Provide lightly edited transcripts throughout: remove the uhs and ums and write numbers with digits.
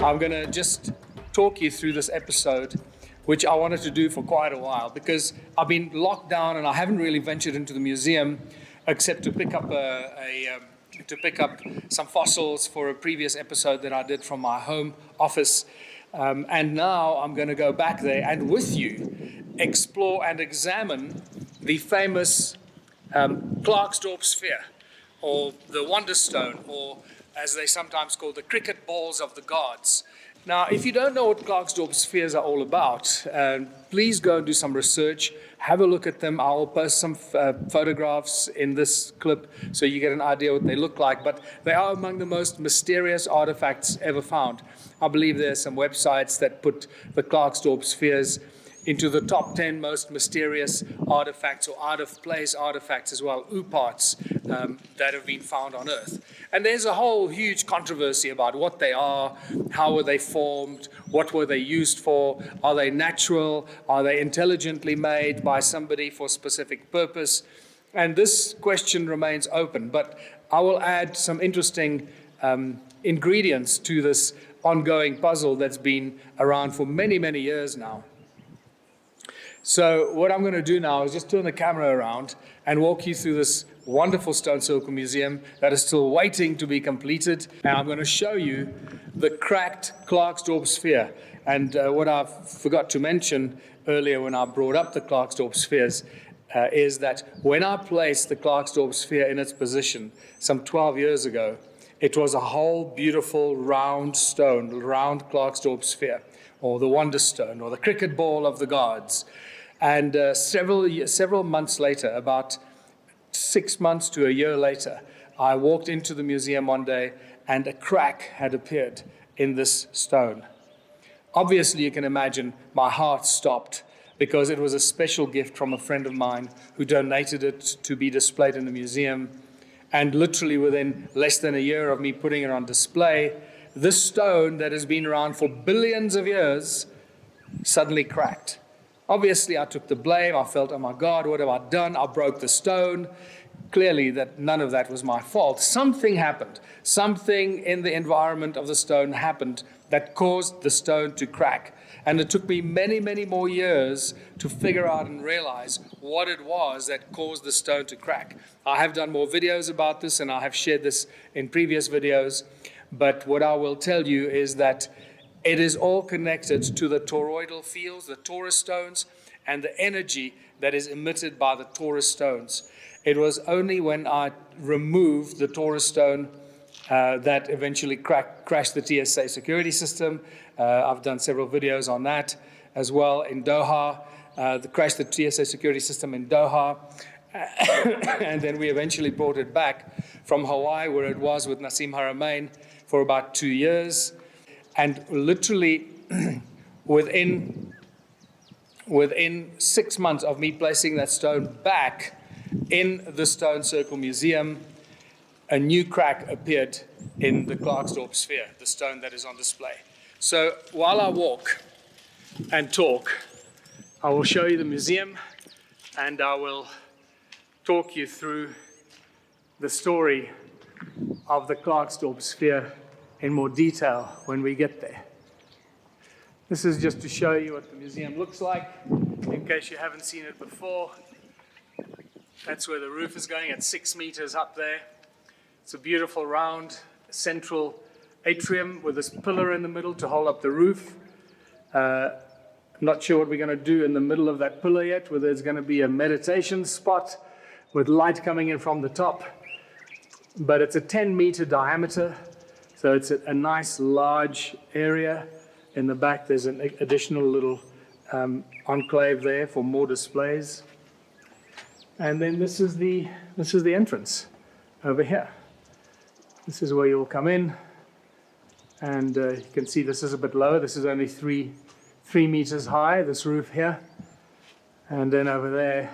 I'm going to just talk you through this episode, which I wanted to do for quite a while because I've been locked down and I haven't really ventured into the museum except to pick up some fossils for a previous episode that I did from my home office. And now I'm going to go back there and with you explore and examine the famous Klerksdorp sphere, or the Wonder Stone, or as they sometimes call the cricket balls of the gods. Now, if you don't know what Klerksdorp spheres are all about, please go and do some research, have a look at them. I'll post some photographs in this clip so you get an idea what they look like, but they are among the most mysterious artifacts ever found. I believe there are some websites that put the Klerksdorp spheres into the top 10 most mysterious artifacts or out-of-place artifacts as well, parts that have been found on Earth. And there's a whole huge controversy about what they are, how were they formed, what were they used for, are they natural, are they intelligently made by somebody for a specific purpose? And this question remains open, but I will add some interesting ingredients to this ongoing puzzle that's been around for many, many years now. So what I'm going to do now is just turn the camera around and walk you through this wonderful stone circle museum that is still waiting to be completed. And I'm going to show you the cracked Klerksdorp sphere. And what I forgot to mention earlier when I brought up the Klerksdorp spheres is that when I placed the Klerksdorp sphere in its position some 12 years ago, it was a whole beautiful round stone, round Klerksdorp sphere, or the Wonder Stone, or the cricket ball of the gods. And several months later, about 6 months to a year later, I walked into the museum one day and a crack had appeared in this stone. Obviously, you can imagine my heart stopped because it was a special gift from a friend of mine who donated it to be displayed in the museum. And literally within less than a year of me putting it on display, this stone that has been around for billions of years suddenly cracked. Obviously, I took the blame. I felt, oh my God, what have I done? I broke the stone. Clearly, that none of that was my fault. Something happened. Something in the environment of the stone happened that caused the stone to crack. And it took me many, many more years to figure out and realize what it was that caused the stone to crack. I have done more videos about this, and I have shared this in previous videos. But what I will tell you is that it is all connected to the toroidal fields, the torus stones, and the energy that is emitted by the torus stones. It was only when I removed the torus stone that eventually crashed the TSA security system. I've done several videos on that as well in Doha, crashed the TSA security system in Doha. And then we eventually brought it back from Hawaii, where it was with Nassim Haramein for about 2 years. And literally within 6 months of me placing that stone back in the Stone Circle Museum, a new crack appeared in the Klerksdorp sphere, the stone that is on display. So while I walk and talk, I will show you the museum and I will talk you through the story of the Klerksdorp sphere in more detail when we get there. This is just to show you what the museum looks like, in case you haven't seen it before. That's where the roof is going at 6 meters up there. It's a beautiful round central atrium with this pillar in the middle to hold up the roof. I'm not sure what we're going to do in the middle of that pillar yet, whether it's going to be a meditation spot with light coming in from the top. But it's a 10-meter diameter. So it's a nice large area. In the back there's an additional little enclave there for more displays. And then this is the entrance over here. This is where you'll come in. And you can see this is a bit lower. This is only 3 meters high, this roof here. And then over there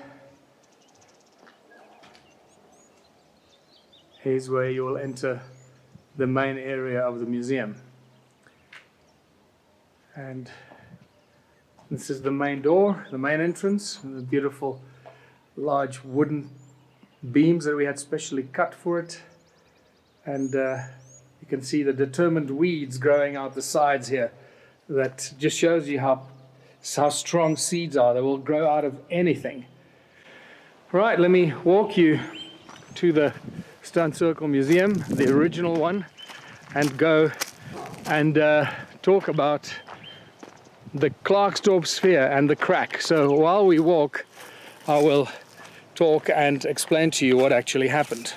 is where you will enter the main area of the museum. And this is the main door, the main entrance, and the beautiful large wooden beams that we had specially cut for it. And you You can see the determined weeds growing out the sides here. That just shows you how strong seeds are. They will grow out of anything. Right, let me walk you to the Stone Circle Museum, the original one, and go and talk about the Klerksdorp sphere and the crack. So while we walk, I will talk and explain to you what actually happened.